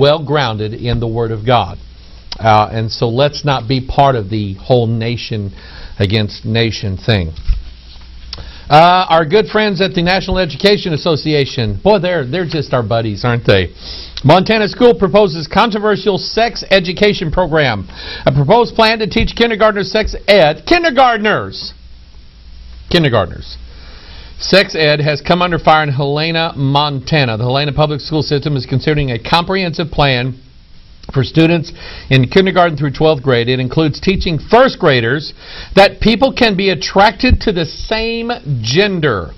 well grounded in the Word of God. And so let's not be part of the whole nation against nation thing. Our good friends at the National Education Association, boy, they're just our buddies, aren't they? Montana school proposes controversial sex education program. A proposed plan to teach kindergartners sex ed. Kindergartners! Sex ed has come under fire in Helena, Montana. The Helena public school system is considering a comprehensive plan for students in kindergarten through 12th grade. It includes teaching first graders that people can be attracted to the same gender.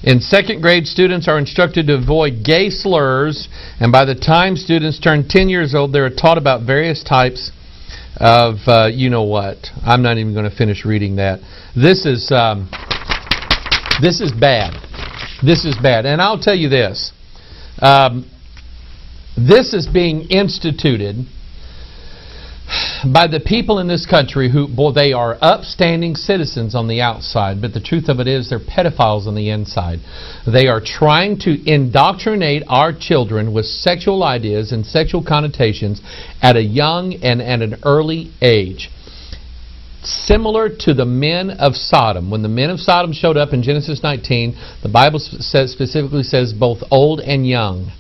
In second grade, students are instructed to avoid gay slurs, and by the time students turn 10 years old, they're taught about various types of, you know what. I'm not even going to finish reading that. This is bad. This is bad. And I'll tell you this. This is being instituted by the people in this country who, boy, they are upstanding citizens on the outside, but the truth of it is they're pedophiles on the inside. They are trying to indoctrinate our children with sexual ideas and sexual connotations at a young and at an early age. Similar to the men of Sodom. When the men of Sodom showed up in Genesis 19, the Bible specifically says both old and young.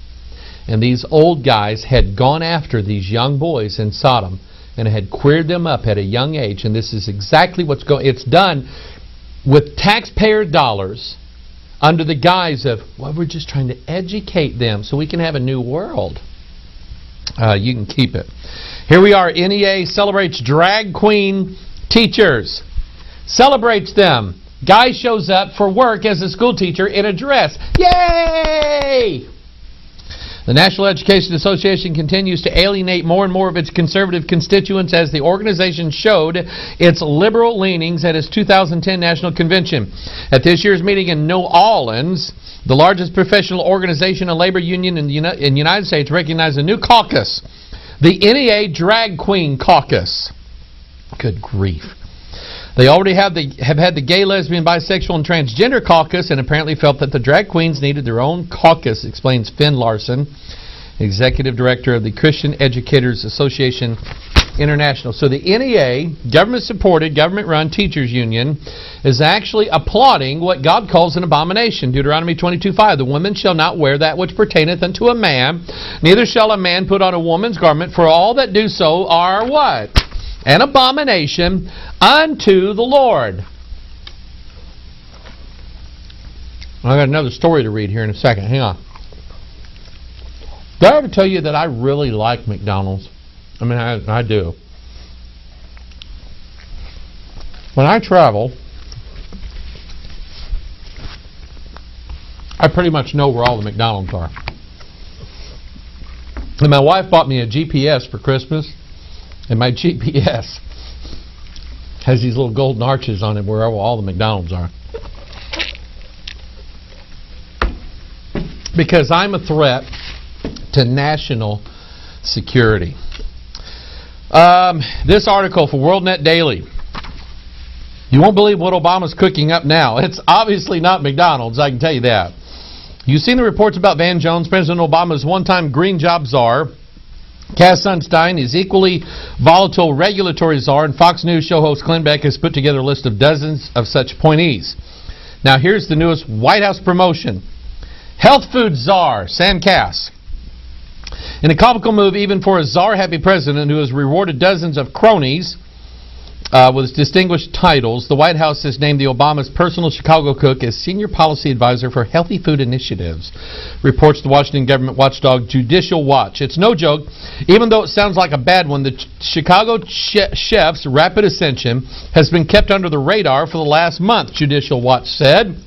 And these old guys had gone after these young boys in Sodom and had queered them up at a young age. And this is exactly what's going. It's done with taxpayer dollars under the guise of, well, we're just trying to educate them so we can have a new world. You can keep it. Here we are. NEA celebrates drag queen teachers. Celebrates them. Guy shows up for work as a school teacher in a dress. Yay! The National Education Association continues to alienate more and more of its conservative constituents as the organization showed its liberal leanings at its 2010 National Convention. At this year's meeting in New Orleans, the largest professional organization and labor union in the United States recognized a new caucus, the NEA Drag Queen Caucus. Good grief. They already have had the gay, lesbian, bisexual, and transgender caucus and apparently felt that the drag queens needed their own caucus, explains Finn Larson, Executive Director of the Christian Educators Association International. So the NEA, government-supported, government-run teachers union, is actually applauding what God calls an abomination. Deuteronomy 22:5, the woman shall not wear that which pertaineth unto a man, neither shall a man put on a woman's garment, for all that do so are what? An abomination unto the Lord. I got another story to read here in a second. Hang on. Did I ever tell you that I really like McDonald's? I mean, I do. When I travel, I pretty much know where all the McDonald's are. And my wife bought me a GPS for Christmas. And my GPS has these little golden arches on it where all the McDonald's are. Because I'm a threat to national security. This article for WorldNet Daily. You won't believe what Obama's cooking up now. It's obviously not McDonald's, I can tell you that. You've seen the reports about Van Jones, President Obama's one-time green job czar. Cass Sunstein is equally volatile regulatory czar, and Fox News show host Glenn Beck has put together a list of dozens of such appointees. Now here's the newest White House promotion. Health food czar, Sam Cass. In a comical move even for a czar-happy president who has rewarded dozens of cronies with distinguished titles, the White House has named the Obama's personal Chicago cook as Senior Policy Advisor for Healthy Food Initiatives, reports the Washington government watchdog Judicial Watch. It's no joke. Even though it sounds like a bad one, the Chicago chef's rapid ascension has been kept under the radar for the last month, Judicial Watch said.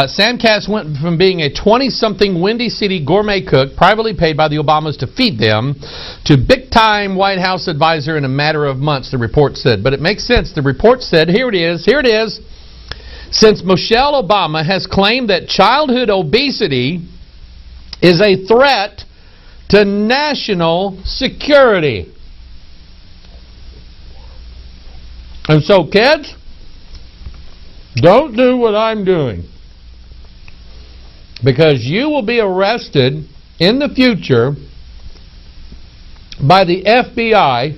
Sam Cass went from being a 20-something Windy City gourmet cook, privately paid by the Obamas to feed them, to big-time White House advisor in a matter of months, the report said. But it makes sense. The report said, here it is. Since Michelle Obama has claimed that childhood obesity is a threat to national security. And so, kids, don't do what I'm doing. Because you will be arrested in the future by the FBI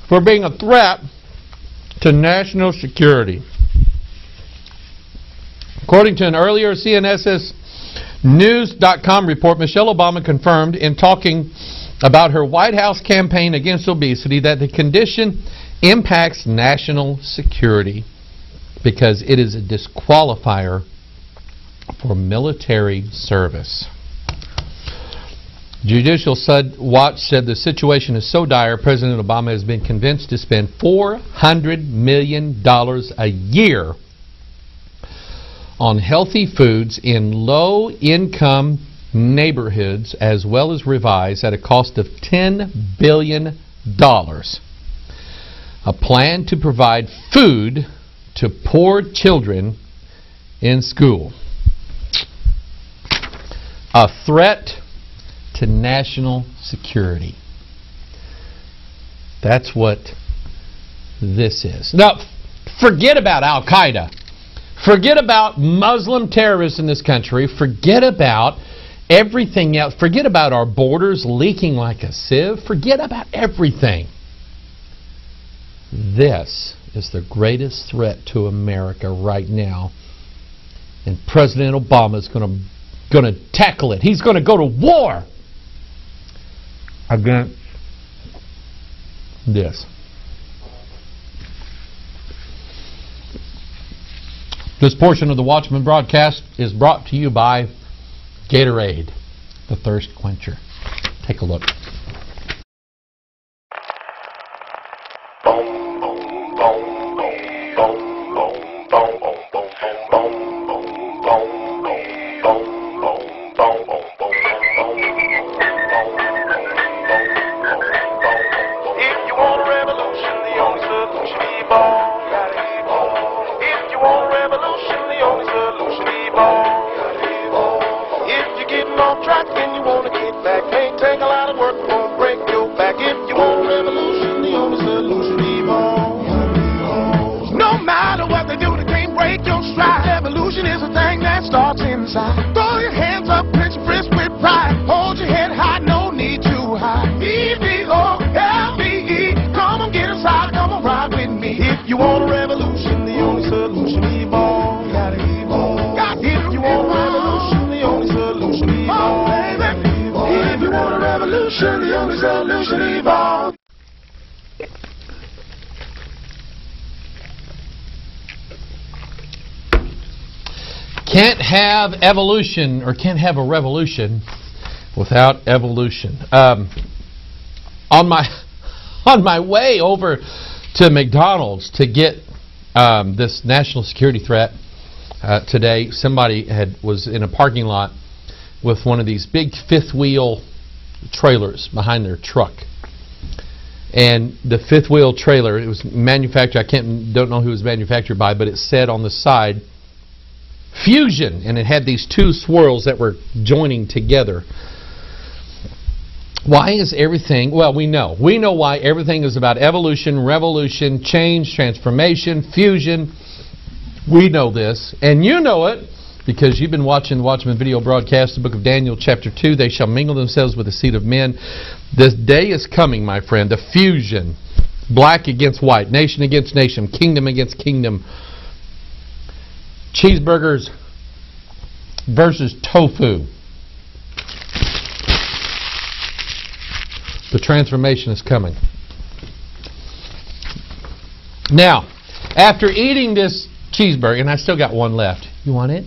for being a threat to national security. According to an earlier CNSS News.com report, Michelle Obama confirmed in talking about her White House campaign against obesity that the condition impacts national security because it is a disqualifier for military service. Judicial Watch said the situation is so dire, President Obama has been convinced to spend $400 million a year on healthy foods in low-income neighborhoods, as well as revise at a cost of $10 billion a plan to provide food to poor children in school. A threat to national security. That's what this is. Now, forget about Al-Qaeda. Forget about Muslim terrorists in this country. Forget about everything else. Forget about our borders leaking like a sieve. Forget about everything. This is the greatest threat to America right now. And President Obama is going to tackle it. He's going to go to war against this. This portion of the Watchman broadcast is brought to you by Gatorade, the thirst quencher. Take a look. Can't have evolution, or can't have a revolution without evolution. On my way over to McDonald's to get this national security threat today, somebody was in a parking lot with one of these big fifth wheel trailers behind their truck. And the fifth wheel trailer, it was manufactured, don't know who it was manufactured by, but it said on the side, Fusion, and it had these two swirls that were joining together. Why is everything, well, we know why everything is about evolution, revolution, change, transformation, fusion. We know this, and you know it because you've been watching the Watchman video broadcast, the book of Daniel chapter 2. They shall mingle themselves with the seed of men. This day is coming, my friend, the fusion, black against white, nation against nation, kingdom against kingdom. Cheeseburgers versus tofu. The transformation is coming. Now, after eating this cheeseburger, and I still got one left. You want it?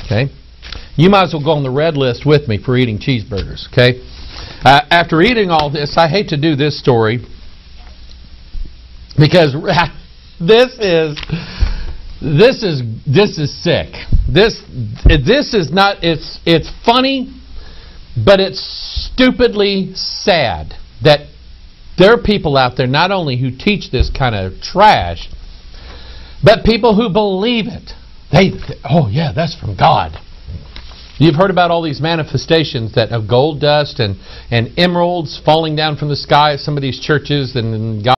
Okay. You might as well go on the red list with me for eating cheeseburgers. Okay. After eating all this, I hate to do this story because this is sick. This is not. It's funny, but it's stupidly sad that there are people out there not only who teach this kind of trash, but people who believe it. Oh yeah, that's from God. You've heard about all these manifestations that of gold dust and emeralds falling down from the sky at some of these churches, and God